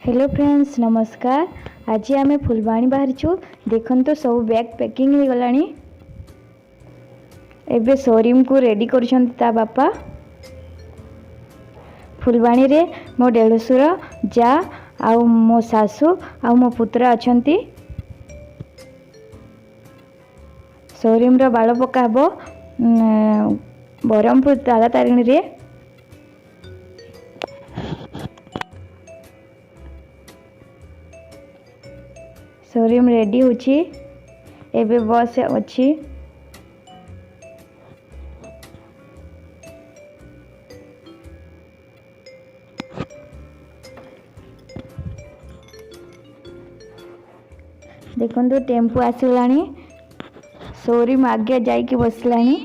Hello friends नमस्कार। आज आम फुलबाणी बाहर छू। देखन तो सब बैग पैकिंग हो गलानी। एबे शोरूम को रेडी करछंती ता बापा। फुलबाणी रे मो डेढ़सुर जा आउ मो सासू आउ मो पुत्र अछंती। शोरूम रो बाल पका हबो बरहमपुर तारा तारिणी रे। शोरूम रेडी होची। एबे बस अच्छी। देखो टेम्पो आसलानी। शोरूम आगे जाइए बसलानी।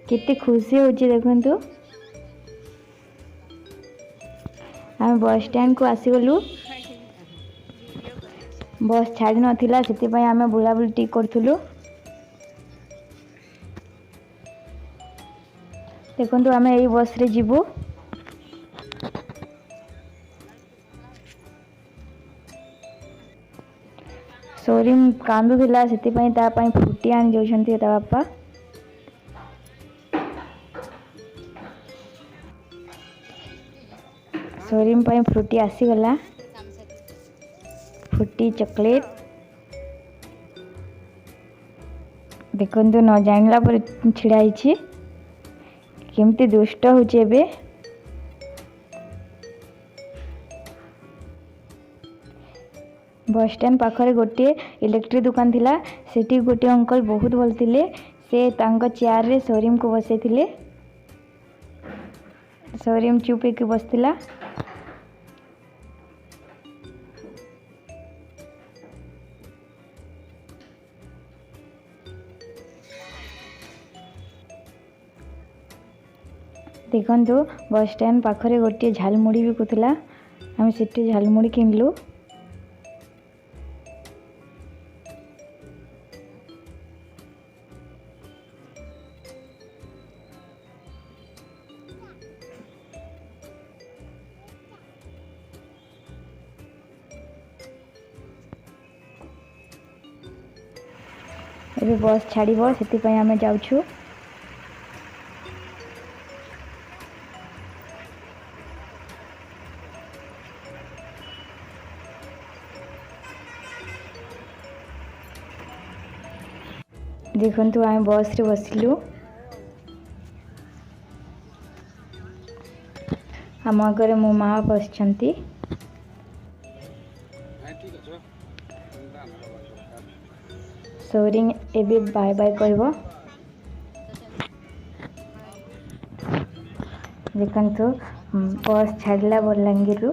कितनी खुशी होची देखो। आम बस स्टैंड को आसीगलु। बस छाड़ी नाला से आम बुलाबुली टी करूँ। देखो आम यही बस रे जीवु। शोरूम कांदुला से फुटी आनी जाऊँ ता बापा। शोरूम फ्रूटी आसीगला। फ्रूटी चॉकलेट देखो न जानला पर छिड़ाई केमती दुष्ट होचे बे। बस स्टैंड पाखरे गोटे इलेक्ट्रिक दुकान थिला। सेठी गोटे अंकल बहुत भल थिले। से तांको चेयर रे शोरूम को बसै थिले। शोरूम चुप होके बसतिला। देखो बस स्टैंड पाखरे गोटे झालमुड़ी भी कुतला। आम से झालमुड़ी किनलु। एबे बस छाड़िबो से आम जाऊँ। देखो आम बस रे बसिलु। आम आगे मो माँ बसछंती। शोरूम एबे बाय बाय कहबो। देखो बस छाड़ला बलांगीर रु।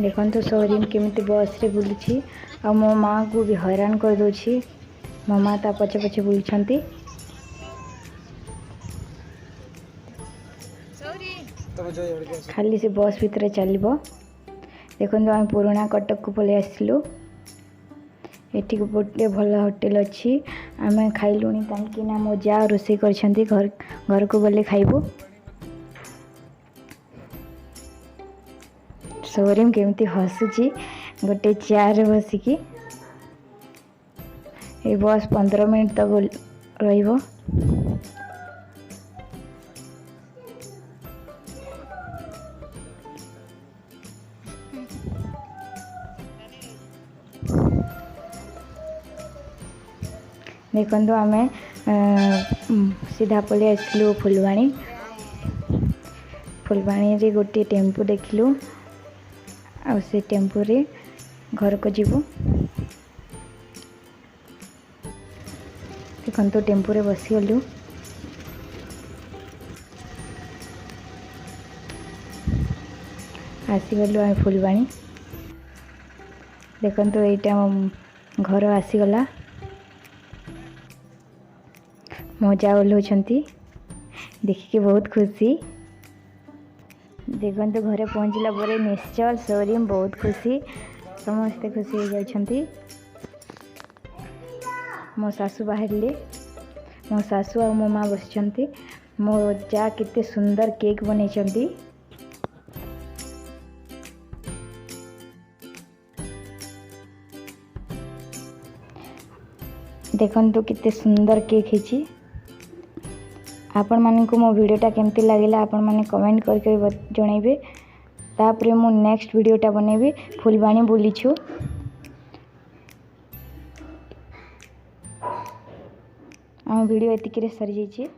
देखो शोरूम केमिति बस रे बुलुची। आ मो माँ को भी हैरान कर दोची। मो माँ ता पछे पछे बुलछंती। खाली से बस भितर चलो। देखो आम पुराना कटक को पलि आसलु। एठी गोटे भल होटेल अच्छी। आम खाइलुनी कहीं मो जा रोषे कर घर को गले खाइबु। शोरूम केमती हसुची गोटे चेयर बसिकी। ये बस 15 मिनट तक रहिबो। देखो आम सीधा पलि आसलु फुलबाणी। फुलबाणी रे गोटे टेम्पो देखलु। आ से टेम्पो रे घर को जीवु। देखो टेम्पो रे बसीगलु। आसीगलु आम फुलबाणी। देखो यहाँ घर आसीगला। मजा ओल्हौछंती देखिके बहुत खुशी। देखो घरे पहुँचला पर निश्चल शोरूम बहुत खुशी। समस्ते खुशी हो जाइछंती। मो सासू बाहर मो सासू और मो माँ बसछंती। मो जा कितने सुंदर केक बनैछंती। देखंतु कितने सुंदर केक हिची। आपण मानकु मो वीडियोटा केमती लागला आपण माने कमेंट करके जणैबे। तापरे मु नेक्स्ट वीडियोटा बनेबी फुलबाणी बुलीछु। आम वीडियो एतिकी रे सरी जाइए।